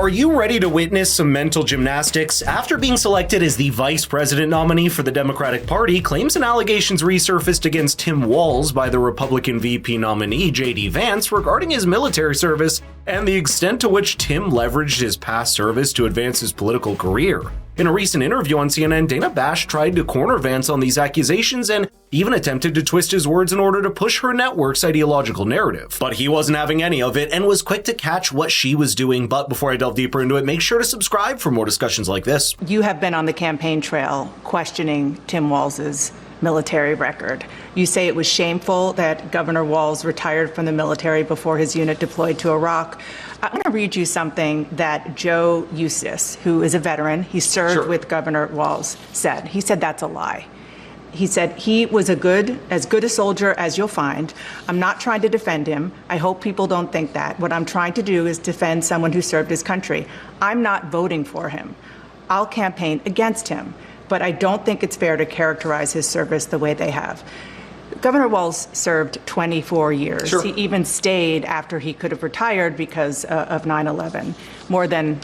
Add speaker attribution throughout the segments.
Speaker 1: Are you ready to witness some mental gymnastics? After being selected as the vice president nominee for the Democratic Party, claims and allegations resurfaced against Tim Walz by the Republican VP nominee J.D. Vance regarding his military service and the extent to which Tim leveraged his past service to advance his political career. In a recent interview on CNN, Dana Bash tried to corner Vance on these accusations and even attempted to twist his words in order to push her network's ideological narrative. But he wasn't having any of it and was quick to catch what she was doing. But before I delve deeper into it, make sure to subscribe for more discussions like this.
Speaker 2: You have been on the campaign trail questioning Tim Walz's military record. You say it was shameful that Governor Walz retired from the military before his unit deployed to Iraq. I want to read you something that Joe Eustace, who is a veteran, he served with Governor Walz, said. He said that's a lie. He said he was as good a soldier as you'll find. I'm not trying to defend him. I hope people don't think that. What I'm trying to do is defend someone who served his country. I'm not voting for him. I'll campaign against him. But I don't think it's fair to characterize his service the way they have. Governor Walz served 24 years. Sure. He even stayed after he could have retired because of 9/11, more than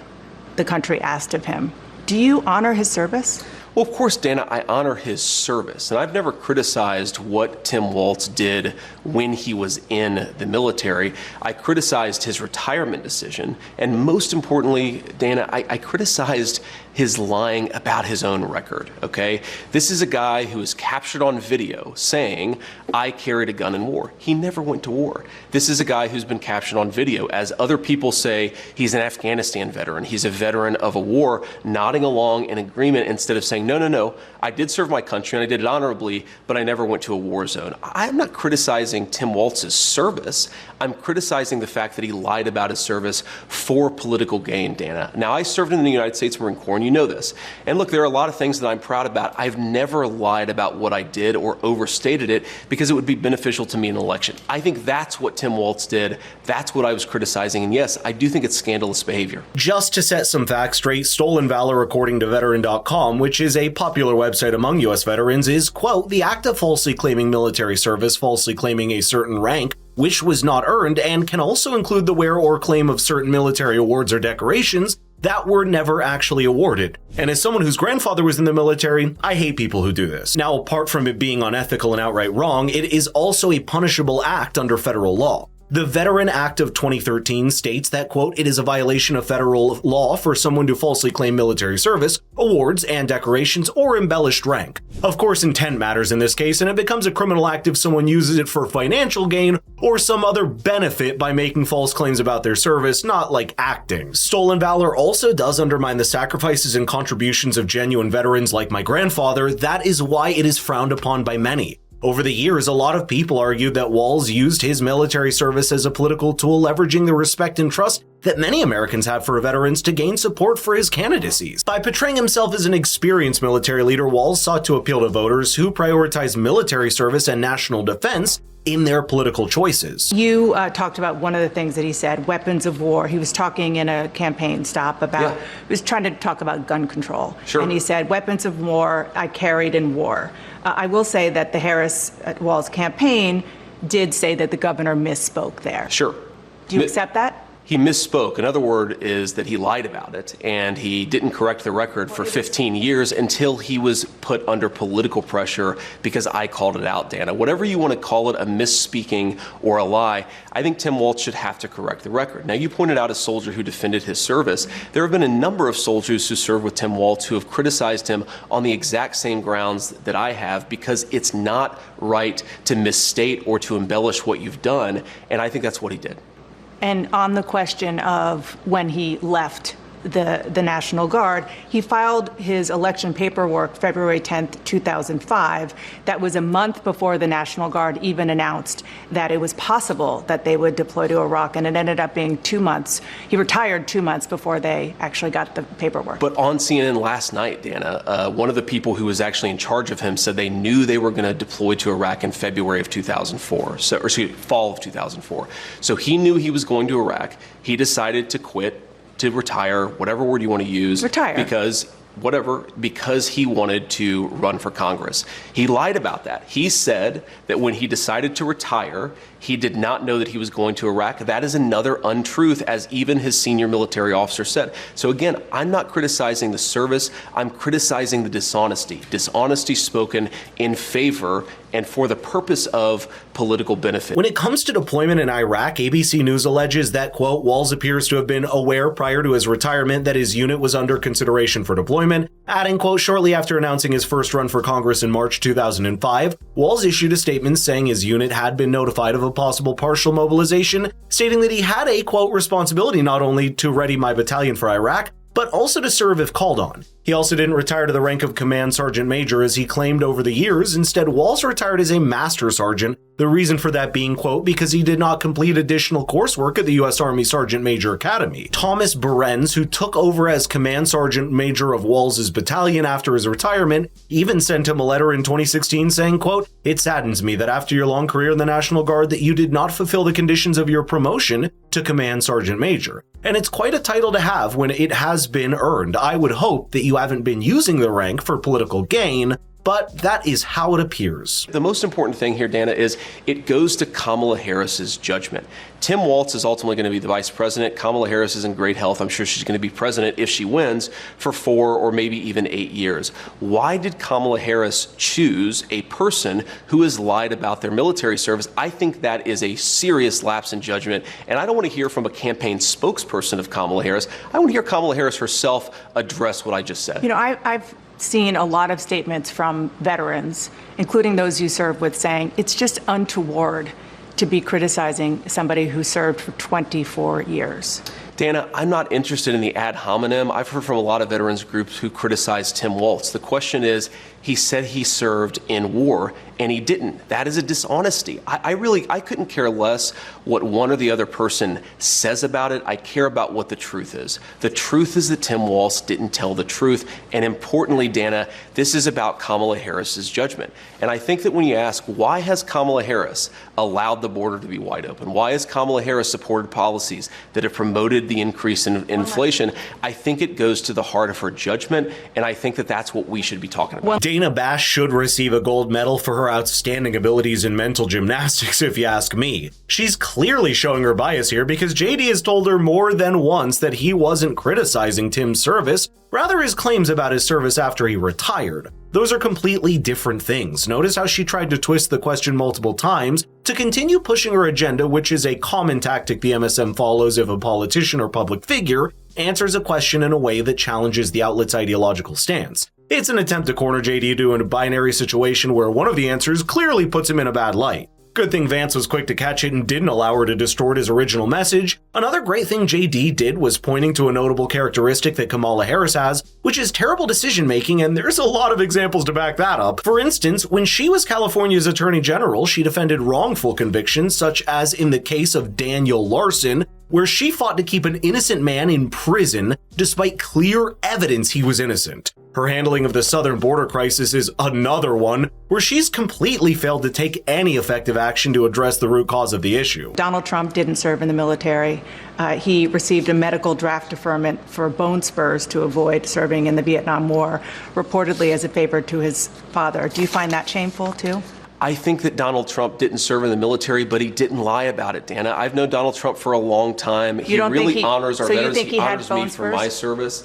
Speaker 2: the country asked of him. Do you honor his service?
Speaker 3: Well, of course, Dana, I honor his service, and I've never criticized what Tim Walz did when he was in the military. I criticized his retirement decision, and most importantly, Dana, I criticized his lying about his own record, okay? This is a guy who is captured on video saying, I carried a gun in war. He never went to war. This is a guy who's been captured on video. As other people say, he's an Afghanistan veteran. He's a veteran of a war, nodding along in agreement instead of saying, no, I did serve my country and I did it honorably, but I never went to a war zone. I'm not criticizing Tim Walz's service. I'm criticizing the fact that he lied about his service for political gain, Dana. Now, I served in the United States Marine Corps, and you know this. And look, there are a lot of things that I'm proud about. I've never lied about what I did or overstated it because it would be beneficial to me in an election. I think that's what Tim Walz did. That's what I was criticizing. And yes, I do think it's scandalous behavior.
Speaker 1: Just to set some facts straight, stolen valor, according to veteran.com, which is a popular website among U.S. veterans, is, quote, the act of falsely claiming military service, falsely claiming a certain rank, which was not earned, and can also include the wear or claim of certain military awards or decorations that were never actually awarded. And as someone whose grandfather was in the military, I hate people who do this. Now, apart from it being unethical and outright wrong, it is also a punishable act under federal law. The Veteran Act of 2013 states that, quote, it is a violation of federal law for someone to falsely claim military service, awards, and decorations, or embellished rank. Of course, intent matters in this case, and it becomes a criminal act if someone uses it for financial gain or some other benefit by making false claims about their service, not like acting. Stolen valor also does undermine the sacrifices and contributions of genuine veterans like my grandfather. That is why it is frowned upon by many. Over the years, a lot of people argued that Walz used his military service as a political tool, leveraging the respect and trust that many Americans have for veterans to gain support for his candidacies. By portraying himself as an experienced military leader, Walz sought to appeal to voters who prioritize military service and national defense in their political choices.
Speaker 2: You talked about one of the things that he said, weapons of war. He was talking in a campaign stop about, he was trying to talk about gun control. Sure. And he said, weapons of war I carried in war. I will say that the Harris-Walz campaign did say that the governor misspoke there.
Speaker 3: Sure.
Speaker 2: Do you accept that?
Speaker 3: He misspoke. Another word is that he lied about it, and he didn't correct the record for 15 years until he was put under political pressure because I called it out, Dana. Whatever you want to call it, a misspeaking or a lie, I think Tim Walz should have to correct the record. Now, you pointed out a soldier who defended his service. There have been a number of soldiers who served with Tim Walz who have criticized him on the exact same grounds that I have because it's not right to misstate or to embellish what you've done, and I think that's what he did.
Speaker 2: And on the question of when he left the National Guard, he filed his election paperwork February 10th, 2005. That was a month before the National Guard even announced that it was possible that they would deploy to Iraq, and it ended up being 2 months. He retired 2 months before they actually got the paperwork.
Speaker 3: But on CNN last night, Dana, one of the people who was actually in charge of him said they knew they were going to deploy to Iraq in February of 2004, fall of 2004. So he knew he was going to Iraq. He decided to quit, to retire, whatever word you want to use.
Speaker 2: Retire.
Speaker 3: Because whatever, because he wanted to run for Congress. He lied about that. He said that when he decided to retire, he did not know that he was going to Iraq. That is another untruth, as even his senior military officer said. So again, I'm not criticizing the service, I'm criticizing the dishonesty. Dishonesty spoken in favor and for the purpose of political benefit.
Speaker 1: When it comes to deployment in Iraq, ABC News alleges that, quote, Walz appears to have been aware prior to his retirement that his unit was under consideration for deployment, adding, quote, shortly after announcing his first run for Congress in March 2005, Walz issued a statement saying his unit had been notified of a possible partial mobilization, stating that he had a, quote, responsibility not only to ready my battalion for Iraq, but also to serve if called on. He also didn't retire to the rank of Command Sergeant Major as he claimed over the years. Instead, Walz retired as a Master Sergeant, the reason for that being, quote, because he did not complete additional coursework at the U.S. Army Sergeant Major Academy. Thomas Behrens, who took over as Command Sergeant Major of Walz's battalion after his retirement, even sent him a letter in 2016 saying, quote, it saddens me that after your long career in the National Guard that you did not fulfill the conditions of your promotion to Command Sergeant Major. And it's quite a title to have when it has been earned. I would hope that you haven't been using the rank for political gain, but that is how it appears.
Speaker 3: The most important thing here, Dana, is it goes to Kamala Harris's judgment. Tim Walz is ultimately going to be the vice president. Kamala Harris is in great health. I'm sure she's going to be president if she wins for 4 or maybe even 8 years. Why did Kamala Harris choose a person who has lied about their military service? I think that is a serious lapse in judgment, and I don't want to hear from a campaign spokesperson of Kamala Harris. I want to hear Kamala Harris herself address what I just said.
Speaker 2: You know, I've seen a lot of statements from veterans, including those you served with, saying it's just untoward to be criticizing somebody who served for 24 years.
Speaker 3: Dana, I'm not interested in the ad hominem. I've heard from a lot of veterans groups who criticize Tim Walz. The question is, he said he served in war, and he didn't. That is a dishonesty. I couldn't care less what one or the other person says about it. I care about what the truth is. The truth is that Tim Walz didn't tell the truth, and importantly, Dana, this is about Kamala Harris's judgment. And I think that when you ask, why has Kamala Harris allowed the border to be wide open? Why has Kamala Harris supported policies that have promoted the increase in inflation? I think it goes to the heart of her judgment, and I think that that's what we should be talking about.
Speaker 1: Dana Bash should receive a gold medal for her outstanding abilities in mental gymnastics, if you ask me. She's clearly showing her bias here because JD has told her more than once that he wasn't criticizing Tim's service, rather his claims about his service after he retired. Those are completely different things. Notice how she tried to twist the question multiple times to continue pushing her agenda, which is a common tactic the MSM follows if a politician or public figure answers a question in a way that challenges the outlet's ideological stance. It's an attempt to corner JD to a binary situation where one of the answers clearly puts him in a bad light. Good thing Vance was quick to catch it and didn't allow her to distort his original message. Another great thing JD did was pointing to a notable characteristic that Kamala Harris has, which is terrible decision making, and there's a lot of examples to back that up. For instance, when she was California's Attorney General, she defended wrongful convictions, such as in the case of Daniel Larson, where she fought to keep an innocent man in prison despite clear evidence he was innocent. Her handling of the southern border crisis is another one where she's completely failed to take any effective action to address the root cause of the issue.
Speaker 2: Donald Trump didn't serve in the military. He received a medical draft deferment for bone spurs to avoid serving in the Vietnam War, reportedly as a favor to his father. Do you find that shameful too?
Speaker 3: I think that Donald Trump didn't serve in the military, but he didn't lie about it, Dana. I've known Donald Trump for a long time. He really honors our veterans. He honors me for my service.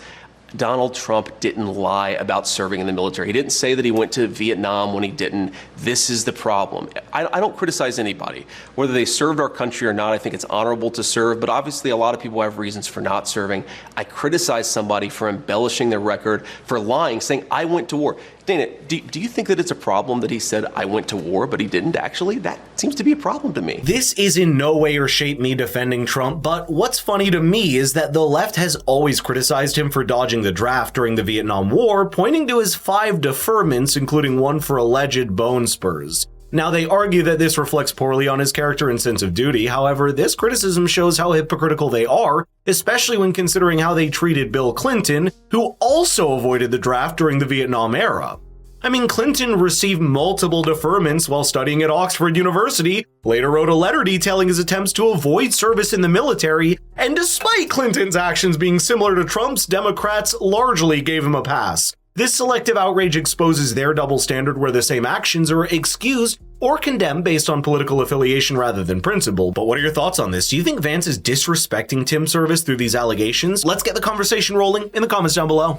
Speaker 3: Donald Trump didn't lie about serving in the military. He didn't say that he went to Vietnam when he didn't. This is the problem. I don't criticize anybody. Whether they served our country or not, I think it's honorable to serve, but obviously a lot of people have reasons for not serving. I criticize somebody for embellishing their record, for lying, saying, I went to war. Dana, do you think that it's a problem that he said, I went to war, but he didn't actually? That seems to be a problem to me.
Speaker 1: This is in no way or shape me defending Trump, but what's funny to me is that the left has always criticized him for dodging the draft during the Vietnam War, pointing to his 5 deferments, including one for alleged bone spurs. Now, they argue that this reflects poorly on his character and sense of duty. However, this criticism shows how hypocritical they are, especially when considering how they treated Bill Clinton, who also avoided the draft during the Vietnam era. I mean, Clinton received multiple deferments while studying at Oxford University, later wrote a letter detailing his attempts to avoid service in the military, and despite Clinton's actions being similar to Trump's, Democrats largely gave him a pass. This selective outrage exposes their double standard where the same actions are excused or condemned based on political affiliation rather than principle. But what are your thoughts on this? Do you think Vance is disrespecting Tim's service through these allegations? Let's get the conversation rolling in the comments down below.